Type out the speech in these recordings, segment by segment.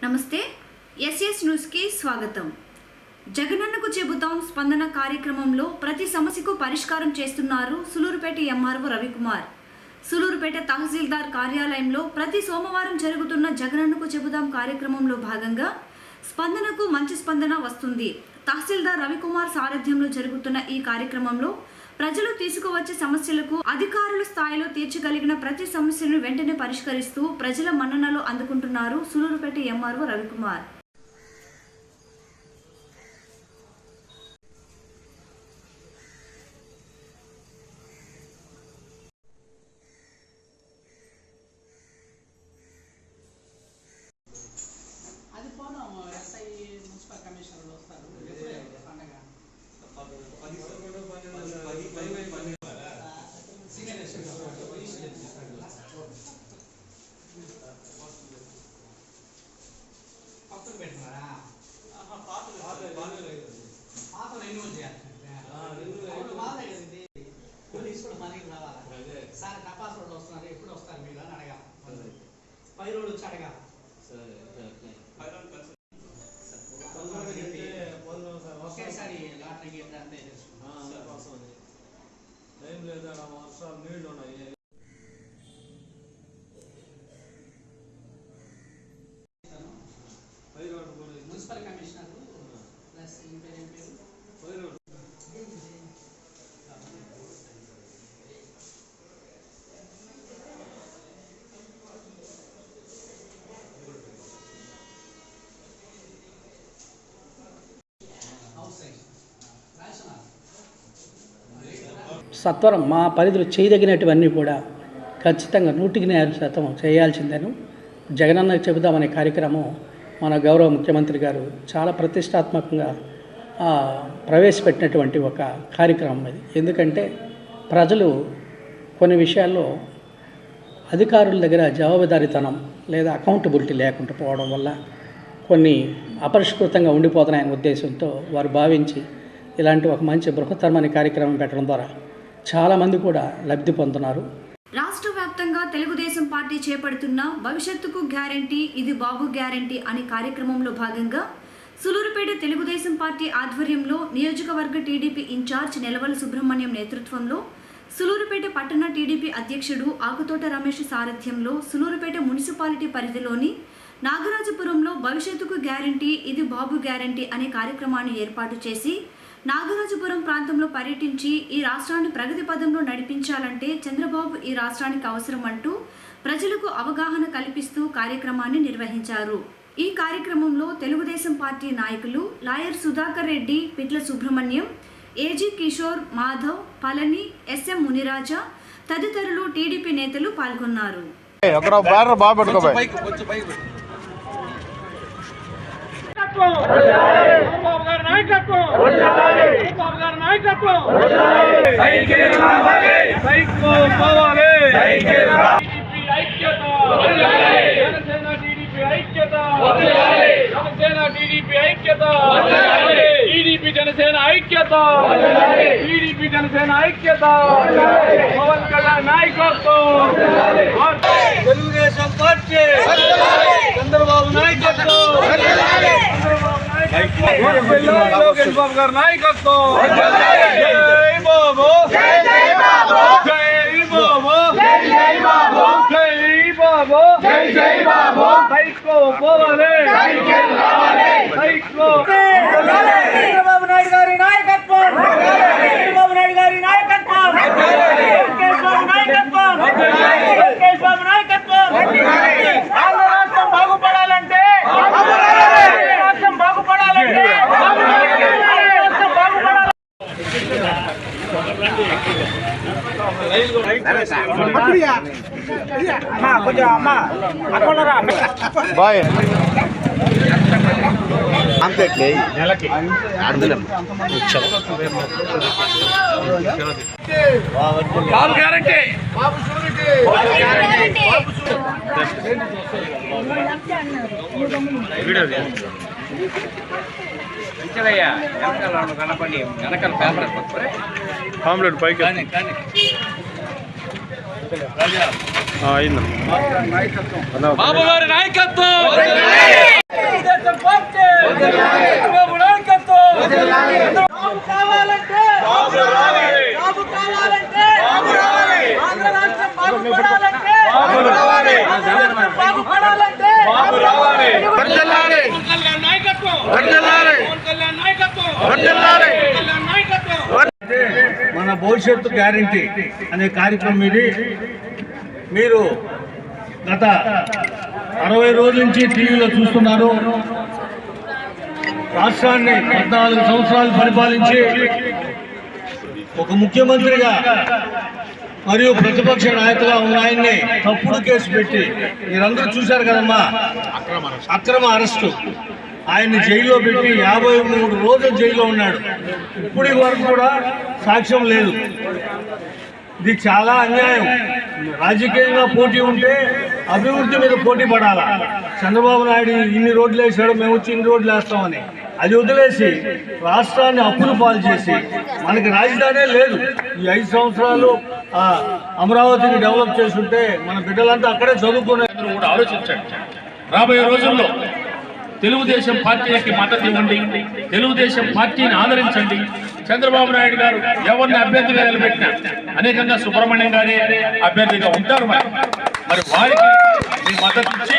నమస్తే SS news కి స్వాగతం। జగనన్నకు చెబుతాం స్పందన కార్యక్రమంలో ప్రతి సమస్యకు పరిష్కారం చేస్తున్నారు సులూరుపేట ఎంఆర్ఓ రవికుమార్। సులూరుపేట తహసీల్దార్ కార్యాలయంలో ప్రతి సోమవారం జరుగుతున్న జగనన్నకు చెబుతాం కార్యక్రమంలో భాగంగా స్పందనకు మంచి స్పందన వస్తుంది। తహసీల్దార్ రవికుమార్ సారథ్యంలో జరుగుతున్న ఈ కార్యక్రమంలో ప్రజలు తీసుకువచ్చే సమస్యలకు అధికారుల స్థాయిలో తీర్చగలిగిన ప్రతి సమస్యను వెంటనే పరిష్కరిస్తూ ప్రజల మన్ననలు అందుకుంటున్నారు Sullurpeta MRO Ravikumar. Municipal commissioner plus సత్వరం మా పరిధిలో చేయదగినటువన్నీ కూడా ఖచ్చితంగా 100% చేయాల్సిందేను। జగనన్నకు చెబుదామనే కార్యక్రమం మన గౌరవ ముఖ్యమంత్రి గారు చాలా ప్రతిష్టాత్మకంగా ప్రవేశపెట్టినటువంటి ఒక కార్యక్రమం ఇది। ఎందుకంటే ప్రజలు కొన్ని విషయాల్లో అధికారుల దగ్గర జవాబుదారీతనం లేదా అకౌంటబిలిటీ లేకుండా పోవడం వల్ల కొన్ని అపరిష్కృతంగా ఉండిపోతున్నాయనే ఉద్దేశంతో వారు భావించి ఇలాంటి ఒక మంచి బృహత్తరమైన కార్యక్రమం పెట్టడం ద్వారా చాలామంది కూడా లబ్ధి పొందుతున్నారు। రాష్ట్ర వ్యాప్తంగా తెలుగుదేశం పార్టీ చేపడుతున్న భవిష్యత్తుకు గ్యారంటీ ఇది బాబు గ్యారంటీ అనే కార్యక్రమంలో భాగంగా సులూరుపేట తెలుగుదేశం పార్టీ ఆధ్వర్యంలో నియోజకవర్గ టీడీపీ ఇన్ఛార్జ్ నెలవల సుబ్రహ్మణ్యం నేతృత్వంలో సులూరుపేట పట్టణ టీడీపీ అధ్యక్షుడు ఆకుతోట రమేష్ సారథ్యంలో సులూరుపేట మున్సిపాలిటీ పరిధిలోని నాగరాజపురంలో భవిష్యత్తుకు గ్యారంటీ ఇది బాబు గ్యారంటీ అనే కార్యక్రమాన్ని ఏర్పాటు చేసి నాగరాజపురం ప్రాంతంలో పర్యటించి ఈ రాష్ట్రాన్ని ప్రగతి పదంలో నడిపించాలంటే చంద్రబాబు ఈ రాష్ట్రానికి అవసరం అంటూ ప్రజలకు అవగాహన కల్పిస్తూ కార్యక్రమాన్ని నిర్వహించారు। ఈ కార్యక్రమంలో తెలుగుదేశం పార్టీ నాయకులు లాయర్ సుధాకర్ రెడ్డి, పిట్ల సుబ్రహ్మణ్యం, ఏజీ కిషోర్, మాధవ్, పళని, ఎస్ఎం మునిరాజా తదితరులు టీడీపీ నేతలు పాల్గొన్నారు। జనసేన ఐక్యత పవన్ కళ్యాణ్ నాయకత్వం తెలుగుదేశం పార్టీ చంద్రబాబు నాయకత్వం లోకేష్ బాబు గారి నాయకత్వం జై బాబు జై బాబు జై బాబు జై బాబు జై బాబు జై బాబు సైకో పోవాలి సైకో చంద్రబాబు నాయుడు గారి నాయకత్వం చంద్రబాబు నాయుడు గారి నాయకత్వం లోకేష్ బాబు నాయకత్వం లోకేష్ బాబు నాయకత్వం ఆంధ్ర రాష్ట్రం బాగుపడాలంటే రాష్ట్రం బాగుపడాలంటే రాష్ట్రం బాగుపడాలి। బాబు గ్యారంటీ ఆమ్లెట్ పైకి బాబు గారి నాయకత్వం మన భవిష్యత్తు గ్యారంటీ అనే కార్యక్రమం ఇది. మీరు గత 60 రోజుల నుంచి టీవీలో చూస్తున్నారు. రాష్ట్రాన్ని 14 సంవత్సరాలు పరిపాలించి ఒక ముఖ్యమంత్రిగా మరియు ప్రతిపక్ష నాయకుగా ఉన్న ఆయన్ని తప్పుడు కేసు పెట్టి మీరందరూ చూశారు కదమ్మా, అక్రమ అరెస్టు. ఆయన్ని జైల్లో పెట్టి 53 రోజులు జైల్లో ఉన్నాడు. ఇప్పటి వరకు కూడా సాక్ష్యం లేదు. ఇది చాలా అన్యాయం. రాజకీయంగా పోటీ ఉంటే అభివృద్ధి మీద పోటీ పడాలా. చంద్రబాబు నాయుడు ఇన్ని రోడ్లు వేసాడు, మేము వచ్చి ఇన్ని రోడ్లు వేస్తామని అది వదిలేసి రాష్ట్రాన్ని అప్పులు పాలు చేసి మనకి రాజధానే లేదు. ఈ 5 సంవత్సరాలు అమరావతిని డెవలప్ చేస్తుంటే మన బిడ్డలంతా అక్కడే చదువుకునే కూడా ఆలోచించండి. రాబోయే రోజుల్లో తెలుగుదేశం పార్టీకి మద్దతు ఇవ్వండి, తెలుగుదేశం పార్టీని ఆదరించండి. చంద్రబాబు నాయుడు గారు ఎవరిని అభ్యర్థిగా నిలబెట్టినా అనేకంగా సుబ్రహ్మణ్యం గారే అభ్యర్థిగా ఉంటారు. మరి వారికి మీ మద్దతు ఇచ్చి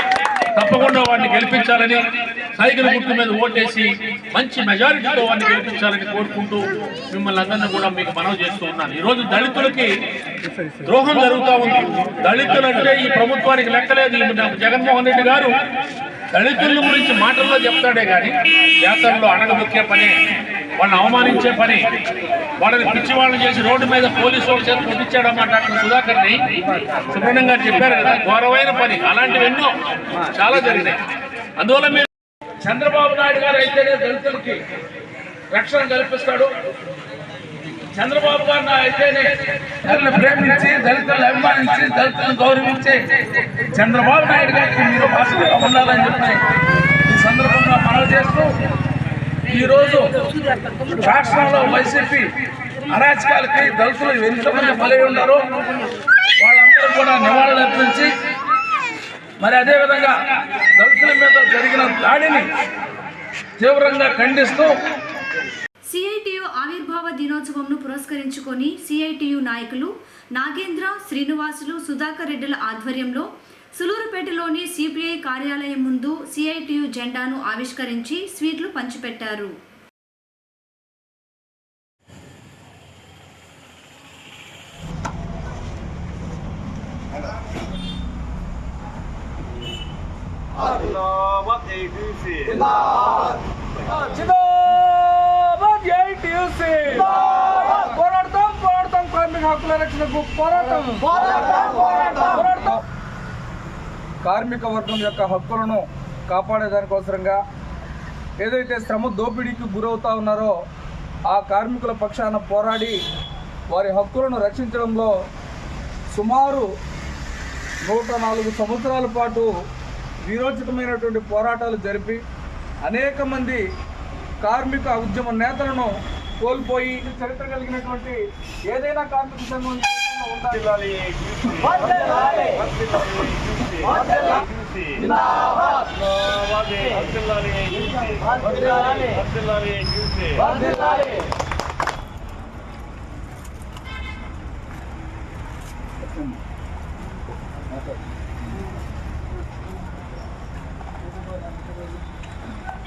తప్పకుండా వారిని గెలిపించాలని, సైకిల్ గుర్తు మీద ఓటేసి మంచి మెజారిటీతో వారిని గెలిపించాలని కోరుకుంటూ మిమ్మల్ని అందరినీ కూడా మీకు మనవి చేస్తూ ఉన్నాను. ఈరోజు దళితులకి ద్రోహం జరుగుతూ ఉంది. దళితులంటే ఈ ప్రభుత్వానికి లెక్కలేదు. జగన్మోహన్ రెడ్డి గారు దళితుల గురించి మాటల్లో చెప్తాడే కానీ చేతల్లో అణగదొక్కే పని, వాళ్ళని అవమానించే పని, వాళ్ళని పిచ్చి వాళ్ళని చేసి రోడ్డు మీద పోలీసు వాళ్ళ చేత కొట్టించాడన్నమాట. డాక్టర్ సుధాకర్ని సుబ్రహ్మణ్యం గారు చెప్పారు కదా, ఘోరమైన పని. అలాంటివి ఎన్నో చాలా జరిగినాయి. అందువల్ల మీరు చంద్రబాబు నాయుడు గారు అయితేనే దళితులకి రక్షణ కల్పిస్తాడు. చంద్రబాబు గారు అయితేనే దళితులను ప్రేమించి, దళితులను అభిమానించి, దళితులను గౌరవించి చంద్రబాబు నాయుడు గారికి మీరు భాషగా ఉండాలని చెప్పి ఈ సందర్భంగా మనవి చేస్తూ, ఈరోజు రాష్ట్రంలో వైసీపీ అరాచకాలకి దళితులు ఎంతమంది బలై ఉన్నారో వాళ్ళందరూ కూడా నివాళులు అర్పించి, మరి అదేవిధంగా దళితుల మీద జరిగిన దాడిని తీవ్రంగా ఖండిస్తూ సిఐటియు ఆవిర్భావ దినోత్సవంను పురస్కరించుకొని సిఐటియు నాయకులు నాగేంద్ర, శ్రీనివాసులు, సుధాకర్ రెడ్డిల ఆధ్వర్యంలో సులూరుపేటలోని సిపిఐ కార్యాలయం ముందు సిఐటియు జెండాను ఆవిష్కరించి స్వీట్లు పంచిపెట్టారు. పోరాడతాం కార్మిక హక్కుల రక్షణకు పోరాటం. కార్మిక వర్గం యొక్క హక్కులను కాపాడేదానికోసరంగా ఏదైతే శ్రమ దోపిడీకి గురవుతా ఉన్నారో ఆ కార్మికుల పక్షాన పోరాడి వారి హక్కులను రక్షించడంలో సుమారు 104 సంవత్సరాల పాటు వీరోచితమైనటువంటి పోరాటాలు జరిపి అనేక మంది కార్మిక ఉద్యమ నేతలను కోల్పోయి చరిత్ర కలిగినటువంటి ఏదైనా కార్మిక సంఘం ఉండాలి.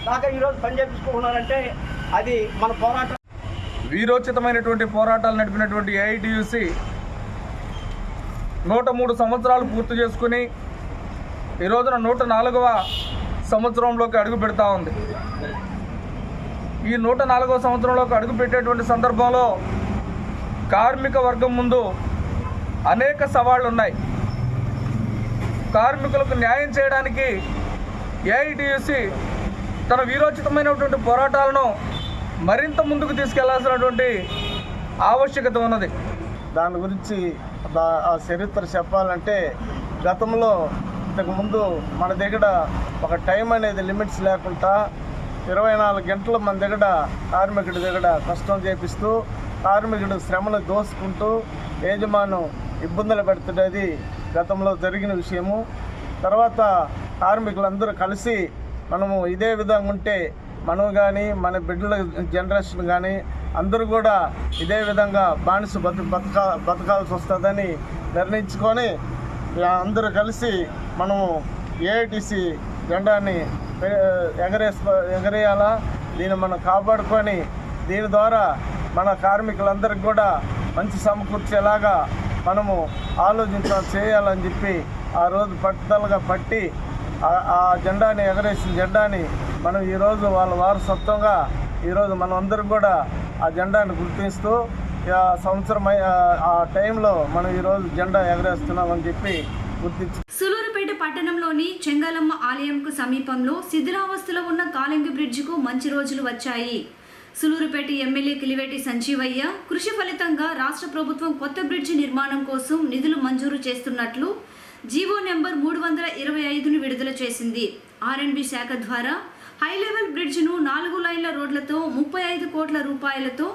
దాకా ఈరోజు పని చేపించుకుంటున్నారంటే అది మన పోరాటం. వీరోచితమైనటువంటి పోరాటాలు నడిపినటువంటి ఏఐటియుసి 103 సంవత్సరాలు పూర్తి చేసుకుని ఈ రోజున 104వ సంవత్సరంలోకి అడుగు పెడతా ఉంది. ఈ 104వ సంవత్సరంలోకి అడుగు పెట్టేటువంటి సందర్భంలో కార్మిక వర్గం ముందు అనేక సవాళ్లు ఉన్నాయి. కార్మికులకు న్యాయం చేయడానికి ఏఐటియుసి తన వీరోచితమైనటువంటి పోరాటాలను మరింత ముందుకు తీసుకెళ్లాల్సినటువంటి ఆవశ్యకత ఉన్నది. దాని గురించి ఆ చరిత్ర చెప్పాలంటే గతంలో ఇంతకుముందు మన దగ్గర ఒక టైం అనేది లిమిట్స్ లేకుండా 24 గంటలు మన దగ్గర కార్మికుడి దగ్గర కష్టం చేపిస్తూ కార్మికుడు శ్రమను దోసుకుంటూ యజమాను ఇబ్బందులు పెడుతున్నది గతంలో జరిగిన విషయము. తర్వాత కార్మికులందరూ కలిసి మనము ఇదే విధంగా ఉంటే మనం కానీ మన బిడ్డల జనరేషన్ కానీ అందరూ కూడా ఇదే విధంగా బానిస బతకాల్సి వస్తుందని నిర్ణయించుకొని అందరూ కలిసి మనము ఏఐటిసి జెండాని ఎగరేయాలా, దీన్ని మనం కాపాడుకొని దీని ద్వారా మన కార్మికులందరికీ కూడా మంచి సమకూర్చేలాగా మనము చేయాలని చెప్పి ఆ రోజు పట్టుదలగా పట్టి ఆ జెండాని ఎగరేసిన జెండాని మనం ఈరోజు వాళ్ళ వారసత్వంగా ఈరోజు మనం అందరం కూడా ఆ జెండాని గుర్తిస్తూ సంవత్సరం ఆ టైంలో మనం ఈరోజు జెండా ఎగరేస్తున్నామని చెప్పి గుర్తించి సులూరుపేట పట్టణంలోని చెంగాలమ్మ ఆలయంకు సమీపంలో శిథిలావస్థలో ఉన్న కాలింగి బ్రిడ్జికు మంచి రోజులు వచ్చాయి. సులూరుపేట ఎమ్మెల్యే కిలివేటి సంజీవయ్య కృషి ఫలితంగా రాష్ట్ర ప్రభుత్వం కొత్త బ్రిడ్జి నిర్మాణం కోసం నిధులు మంజూరు చేస్తున్నట్లు జీవో నెంబర్ 325ను విడుదల చేసింది. R&B శాఖ ద్వారా హై లెవెల్ బ్రిడ్జిను 4 లైన్ల రోడ్లతో 35 కోట్ల రూపాయలతో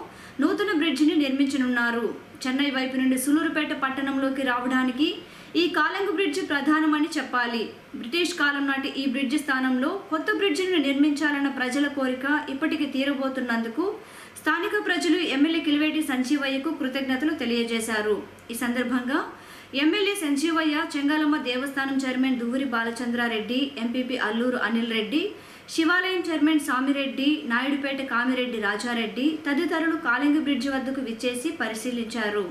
నూతన బ్రిడ్జిని నిర్మించనున్నారు. చెన్నై వైపు నుండి సులూరుపేట పట్టణంలోకి రావడానికి ఈ కాలింగి బ్రిడ్జి ప్రధానమని చెప్పాలి. బ్రిటిష్ కాలం నాటి ఈ బ్రిడ్జి స్థానంలో కొత్త బ్రిడ్జిని నిర్మించాలన్న ప్రజల కోరిక ఇప్పటికి తీరబోతున్నందుకు స్థానిక ప్రజలు ఎమ్మెల్యే కిలివేటి సంజీవయ్యకు కృతజ్ఞతలు తెలియజేశారు. ఈ సందర్భంగా ఎమ్మెల్యే సంజీవయ్య చెంగాలమ్మ దేవస్థానం చైర్మన్ దువ్వూరి బాలచంద్రారెడ్డి, ఎంపీపీ అల్లూరు అనిల్ రెడ్డి, శివాలయం చైర్మన్ సామిరెడ్డి, నాయుడుపేట కామిరెడ్డి రాజారెడ్డి తదితరులు కాలింగి బ్రిడ్జి వద్దకు విచ్చేసి పరిశీలించారు.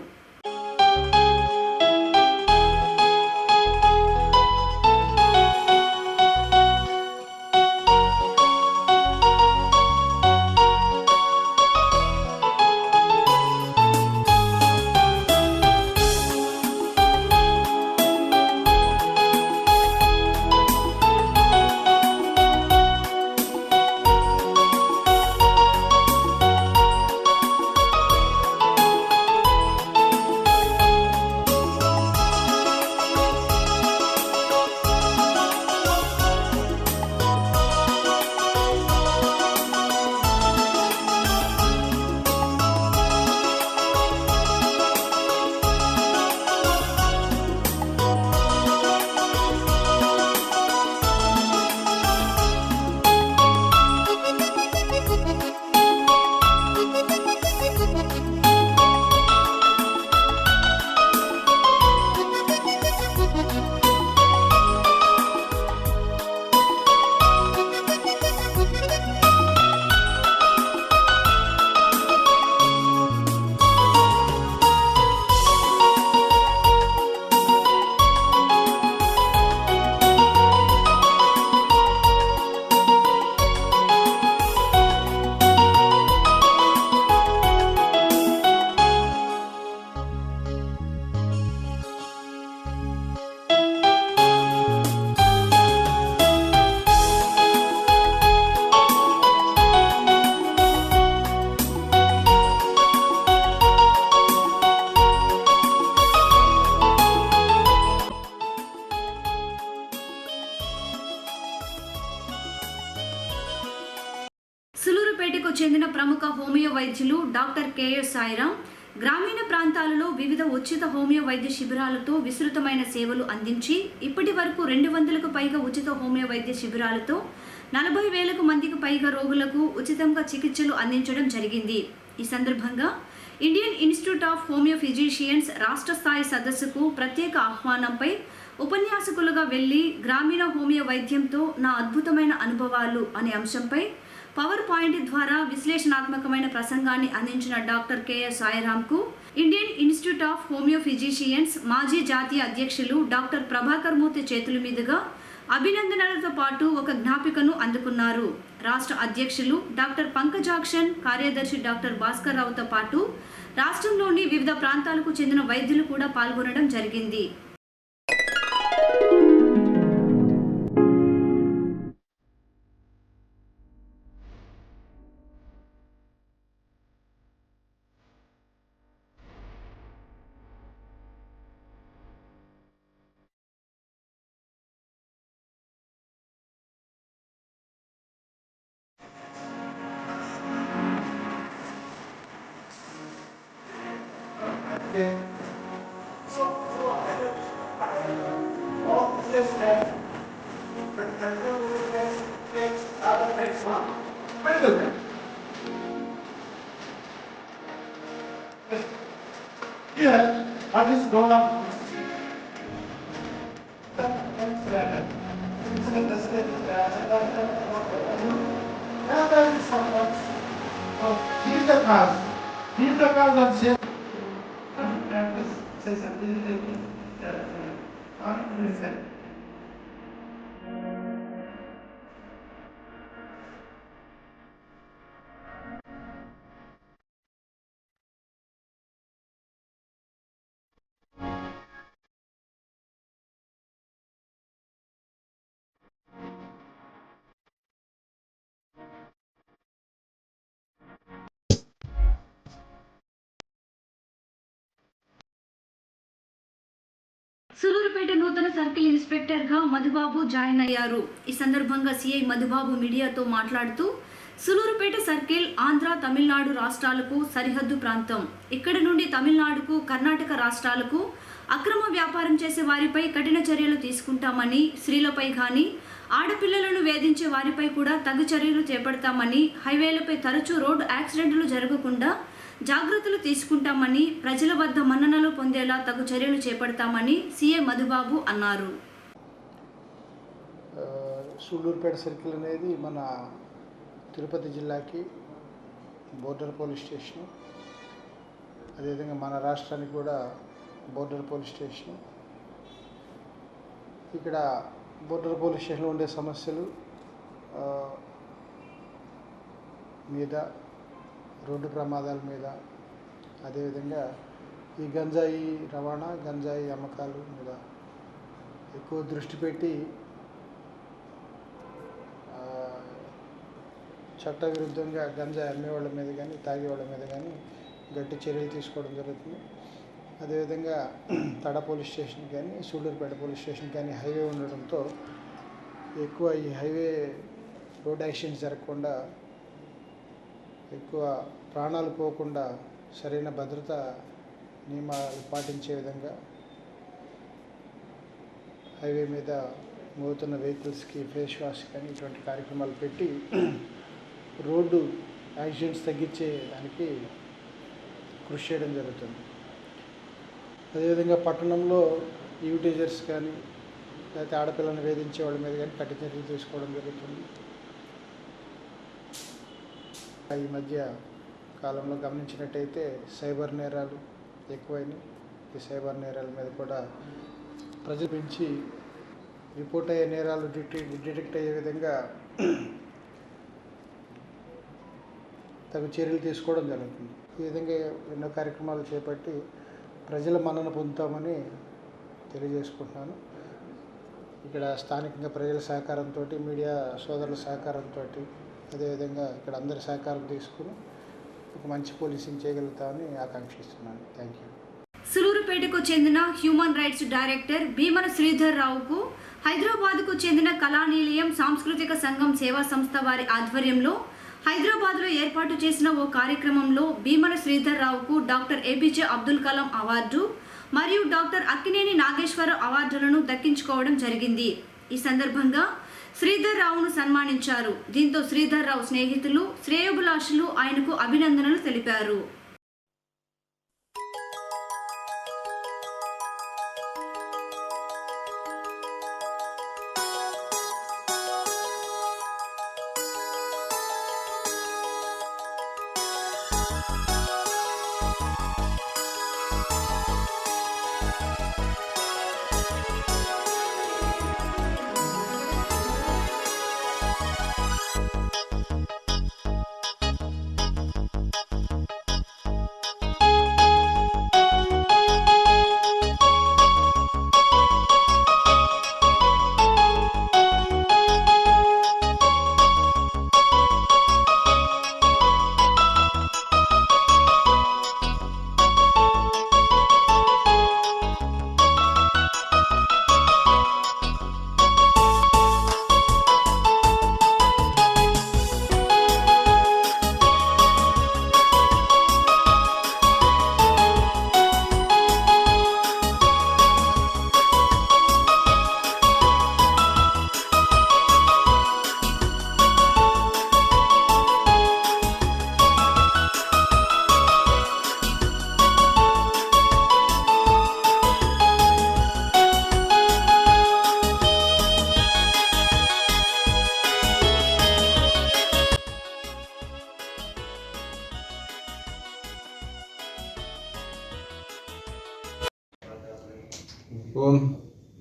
సులూరుపేటకు చెందిన ప్రముఖ హోమియో వైద్యులు డాక్టర్ కెఎస్ సాయిరాం గ్రామీణ ప్రాంతాలలో వివిధ ఉచిత హోమియో వైద్య శిబిరాలతో విస్తృతమైన సేవలు అందించి ఇప్పటి వరకు 200కు పైగా ఉచిత హోమియో వైద్య శిబిరాలతో 40,000 మందికి పైగా రోగులకు ఉచితంగా చికిత్సలు అందించడం జరిగింది. ఈ సందర్భంగా Indian Institute of homeo physicians రాష్ట్ర స్థాయి సదస్సుకు ప్రత్యేక ఆహ్వానంపై ఉపన్యాసకులుగా వెళ్లి గ్రామీణ హోమియో వైద్యంతో నా అద్భుతమైన అనుభవాలు అనే అంశంపై పవర్ పాయింట్ ద్వారా విశ్లేషణాత్మకమైన ప్రసంగాన్ని అందించిన డాక్టర్ కెఎస్ సాయిరాంకు Indian Institute of homeo physicians మాజీ జాతీయ అధ్యక్షులు డాక్టర్ ప్రభాకర్ మూర్తి చేతుల మీదుగా అభినందనలతో పాటు ఒక జ్ఞాపికను అందుకున్నారు. రాష్ట్ర అధ్యక్షులు డాక్టర్ పంకజాక్షన్, కార్యదర్శి డాక్టర్ భాస్కర్ రావుతో పాటు రాష్ట్రంలోని వివిధ ప్రాంతాలకు చెందిన వైద్యులు కూడా పాల్గొనడం జరిగింది. Yeah, I just go up. cause. If the cause of say something, Sullurpeta నూతన సర్కిల్ ఇన్స్పెక్టర్ గా మధుబాబు జాయిన్ అయ్యారు. ఈ సందర్భంగా సిఐ మధుబాబు మీడియాతో మాట్లాడుతూ సులూరుపేట సర్కిల్ ఆంధ్ర తమిళనాడు రాష్ట్రాలకు సరిహద్దు ప్రాంతం. ఇక్కడి నుండి తమిళనాడుకు కర్ణాటక రాష్ట్రాలకు అక్రమ వ్యాపారం చేసే వారిపై కఠిన చర్యలు తీసుకుంటామని, స్త్రీలపై కానీ ఆడపిల్లలను వేధించే వారిపై కూడా తగు చర్యలు చేపడతామని, హైవేలపై తరచూ రోడ్డు యాక్సిడెంట్లు జరగకుండా జాగ్రత్తలు తీసుకుంటామని, ప్రజల వద్ద మన్ననలు పొందేలా తగు చర్యలు చేపడతామని సీఎం మధుబాబు అన్నారు. సూళ్ళూరుపేట సర్కిల్ అనేది మన తిరుపతి జిల్లాకి బోర్డర్ పోలీస్ స్టేషను, అదేవిధంగా మన రాష్ట్రానికి కూడా బోర్డర్ పోలీస్ స్టేషను. ఇక్కడ బోర్డర్ పోలీస్ స్టేషన్లో ఉండే సమస్యలు మీద, రోడ్డు ప్రమాదాల మీద, అదేవిధంగా ఈ గంజాయి రవాణా, గంజాయి అమ్మకాలు మీద ఎక్కువ దృష్టి పెట్టి చట్టవిరుద్ధంగా గంజాయి అమ్మేవాళ్ళ మీద కానీ, తాగేవాళ్ళ మీద కానీ గట్టి చర్యలు తీసుకోవడం జరుగుతుంది. అదేవిధంగా తడ పోలీస్ స్టేషన్ కానీ, సూళ్ళూరుపేట పోలీస్ స్టేషన్ కానీ హైవే ఉండడంతో ఎక్కువ ఈ హైవే రోడ్ యాక్సిడెంట్స్ జరగకుండా, ఎక్కువ ప్రాణాలు పోకుండా సరైన భద్రత నియమాలు పాటించే విధంగా హైవే మీద మోగుతున్న వెహికల్స్కి ఫేస్ వాష్ కానీ ఇటువంటి కార్యక్రమాలు పెట్టి రోడ్డు యాక్సిడెంట్స్ తగ్గించే దానికి కృషి చేయడం జరుగుతుంది. అదేవిధంగా పట్టణంలో యూటీజర్స్ కానీ, లేకపోతే ఆడపిల్లని వేధించే వాళ్ళ మీద కానీ కఠిన చర్యలు తీసుకోవడం జరుగుతుంది. ఈ మధ్య కాలంలో గమనించినట్టయితే సైబర్ నేరాలు ఎక్కువైనాయి. ఈ సైబర్ నేరాల మీద కూడా ప్రజలు పెంచి రిపోర్ట్ అయ్యే నేరాలు డిటెక్ట్ అయ్యే విధంగా తగు చర్యలు తీసుకోవడం జరుగుతుంది. ఈ విధంగా ఎన్నో కార్యక్రమాలు చేపట్టి ప్రజల మన్నన పొందుతామని తెలియజేసుకుంటున్నాను. ఇక్కడ స్థానికంగా ప్రజల సహకారంతో, మీడియా సోదరుల సహకారంతో, అదేవిధంగా ఇక్కడ అందరి సహకారం తీసుకుని ఒక మంచి పోలీసింగ్ చేయగలుగుతామని ఆకాంక్షిస్తున్నాను. Thank you. సులూరుపేటకు చెందిన human rights director Bheemana Sridhar రావుకు హైదరాబాద్కు చెందిన కళానిలయం సాంస్కృతిక సంఘం సేవా సంస్థ వారి ఆధ్వర్యంలో హైదరాబాద్లో ఏర్పాటు చేసిన ఓ కార్యక్రమంలో భీమన శ్రీధర్ రావుకు doctor APJ Abdul Kalam award మరియు డాక్టర్ అక్కినేని నాగేశ్వరరావు అవార్డులను దక్కించుకోవడం జరిగింది. ఈ సందర్భంగా శ్రీధర్ రావును సన్మానించారు. దీంతో శ్రీధర్ రావు స్నేహితులు, శ్రేయోభిలాషులు ఆయనకు అభినందనలు తెలిపారు. ఓం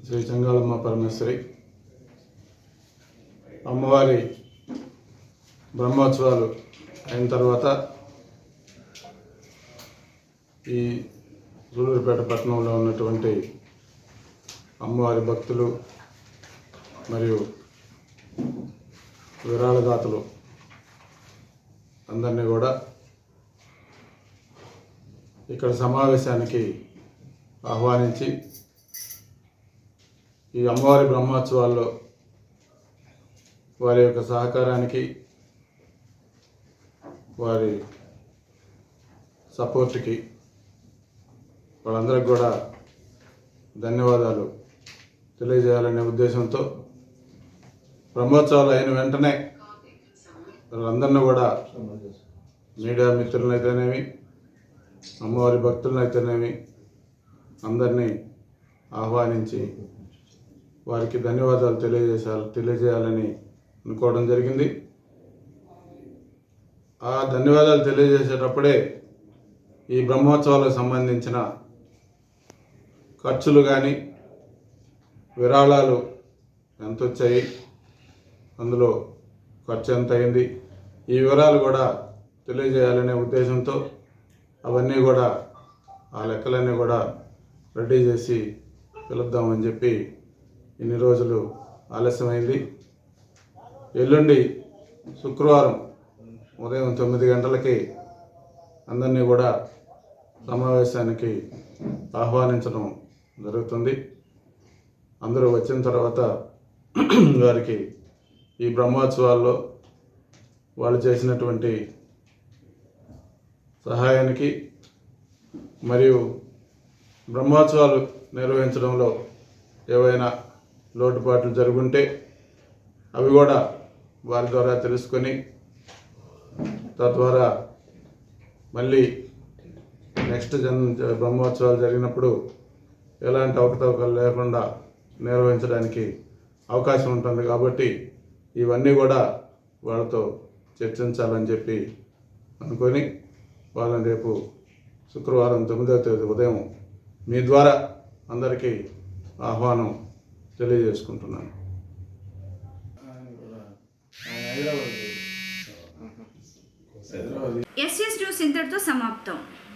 శ్రీ చెంగాళమ్మ పరమేశ్వరి అమ్మవారి బ్రహ్మోత్సవాలు అయిన తర్వాత ఈ సూలూరుపేట పట్టణంలో ఉన్నటువంటి అమ్మవారి భక్తులు మరియు విరాళదాతలు అందరినీ కూడా ఇక్కడ సమావేశానికి ఆహ్వానించి ఈ అమ్మవారి బ్రహ్మోత్సవాల్లో వారి యొక్క సహకారానికి వారి సపోర్ట్కి వాళ్ళందరికీ కూడా ధన్యవాదాలు తెలియజేయాలనే ఉద్దేశంతో బ్రహ్మోత్సవాలు అయిన వెంటనే వాళ్ళందరినీ కూడా మీడియా మిత్రులనైతేనేమి అమ్మవారి భక్తులనైతేనేమి అందరినీ ఆహ్వానించి వారికి ధన్యవాదాలు తెలియజేయాలని అనుకోవడం జరిగింది. ఆ ధన్యవాదాలు తెలియజేసేటప్పుడే ఈ బ్రహ్మోత్సవాలకు సంబంధించిన ఖర్చులు కానీ విరాళాలు ఎంత వచ్చాయి, అందులో ఖర్చు ఎంత అయింది, ఈ వివరాలు కూడా తెలియజేయాలనే ఉద్దేశంతో అవన్నీ కూడా ఆ లెక్కలన్నీ కూడా రెడీ చేసి పిలుద్దామని చెప్పి ఇన్ని రోజులు ఆలస్యమైంది. ఎల్లుండి శుక్రవారం ఉదయం 9 గంటలకి అందరినీ కూడా సమావేశానికి ఆహ్వానించడం జరుగుతుంది. అందరూ వచ్చిన తర్వాత వారికి ఈ బ్రహ్మోత్సవాల్లో వాళ్ళు చేసినటువంటి సహాయానికి మరియు బ్రహ్మోత్సవాలు నిర్వహించడంలో ఏవైనా లోటుపాట్లు జరుగుంటే అవి కూడా వారి ద్వారా తెలుసుకొని తద్వారా మళ్ళీ నెక్స్ట్ బ్రహ్మోత్సవాలు జరిగినప్పుడు ఎలాంటి అవకతవకలు లేకుండా నిర్వహించడానికి అవకాశం ఉంటుంది. కాబట్టి ఇవన్నీ కూడా వాళ్ళతో చర్చించాలని చెప్పి అనుకొని వాళ్ళని రేపు శుక్రవారం 9వ తేదీ ఉదయం మీ ద్వారా అందరికీ ఆహ్వానం తెలియజేసుకుంటున్నాను. ఎస్ఎస్ న్యూస్ ఇంతటితో సమాప్తం.